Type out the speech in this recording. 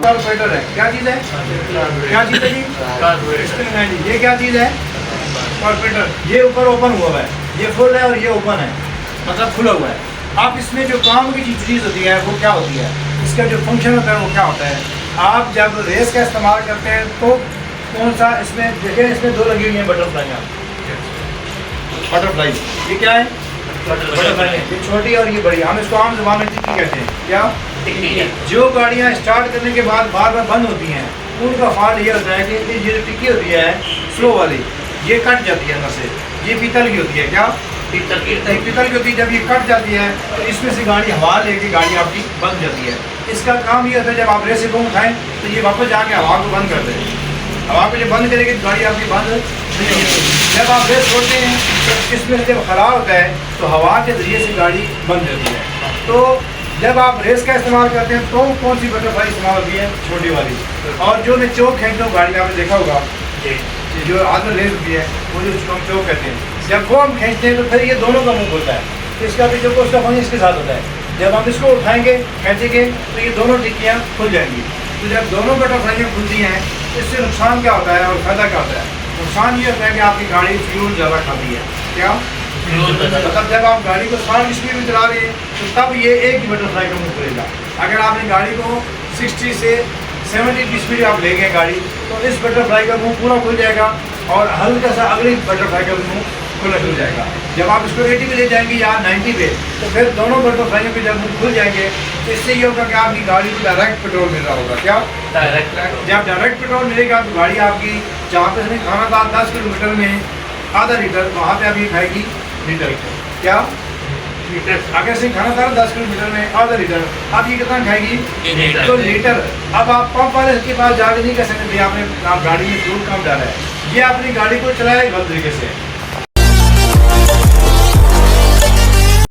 Carburettor है, क्या चीज़ है, क्या चीज़ है जी, ये क्या चीज़ है, कार्बोरेटर। ये ऊपर ओपन हुआ है, ये फुल है और ये ओपन है, मतलब खुला हुआ है। आप इसमें जो काम की चीज़ होती है वो क्या होती है, इसका जो फंक्शन होता है वो क्या होता है। आप जब रेस का इस्तेमाल करते हैं तो कौन सा, इसमें देखें इसमें दो लगी हुई हैं बटरफ्लाई, बटरफ्लाई, ये क्या है, बटरफ्लाई है, ये छोटी और ये बड़ी, हम इसको आम ज़बान में टिक्की कहते हैं, क्या टिक्की। जो गाड़ियाँ स्टार्ट करने के बाद बार बार बंद होती हैं उनका फॉल्ट ये होता है कि ये जो टिक्की होती है स्लो वाली, ये कट जाती है अंदर से, ये पीतल की होती है, क्या पीतल की होती है। जब ये कट जाती है तो इसमें से गाड़ी हवा लेके गाड़ी आपकी बंद जाती है। इसका काम ये होता है जब आप रेस को उठाएं तो ये वापस जाके हवा को बंद कर दें, हवा को जब बंद करेगी तो गाड़ी आपकी बंद नहीं होगी। जब आप रेस छोड़ते हैं तो इसमें से जब खला होता है तो हवा के ज़रिए से गाड़ी बंद जाती है। तो जब आप रेस का इस्तेमाल करते हैं तो कौन सी बटरफ्लाई इस्तेमाल होती है, छोटी वाली। और जो मैं चौक खींचता हूँ गाड़ी, आपने देखा होगा जो हाथ में रेस होती है वो जो हम चौक कहते हैं, जब वो हम खींचते हैं तो फिर ये दोनों का मुँह खुलता है, तो इसका भी जो उसका फंक्शन इसके साथ होता है। जब हम इसको उठाएंगे खींचेंगे तो ये दोनों टिक्कियाँ खुल जाएंगी। तो जब दोनों बटरफ्लाइयाँ खुलती हैं इससे नुकसान क्या होता है और फ़ायदा क्या होता है। नुकसान ये होता है कि आपकी गाड़ी फ्यूल ज़्यादा खाती है, क्या मतलब जब आप गाड़ी को 60 की स्पीड में चला रहे हैं तो तब ये एक ही बटरफ्लाई का मुँह खुलेगा। अगर आपने गाड़ी को 60 से 70 की स्पीड आप ले गए गाड़ी तो इस बटरफ्लाई का मुंह पूरा खुल जाएगा और हल्का सा अगली बटरफ्लाई का मुंह खुल जाएगा। जब आप इसको 80 पे ले जाएंगे या 90 पे तो फिर दोनों बटरफ्लाइयों के जब मुंह खुल जाएंगे तो इससे ये होगा कि आपकी गाड़ी को डायरेक्ट पेट्रोल मिल रहा होगा, क्या डायरेक्ट। जब डायरेक्ट पेट्रोल मिलेगा तो गाड़ी आपकी जहाँ पे से खाना था 10 किलोमीटर में आधा लीटर, वहाँ पे अभी खाएगी लीटर, क्या अगर से खाना था 10 किलोमीटर में आधा लीटर, अब ये कितना खाएगी, तो लीटर। अब आप पंप वाले के पास जाके नहीं कह सकते आपने, आप गाड़ी में फ्यूल कम डाला है, ये अपनी गाड़ी को चलाए गलत तरीके से।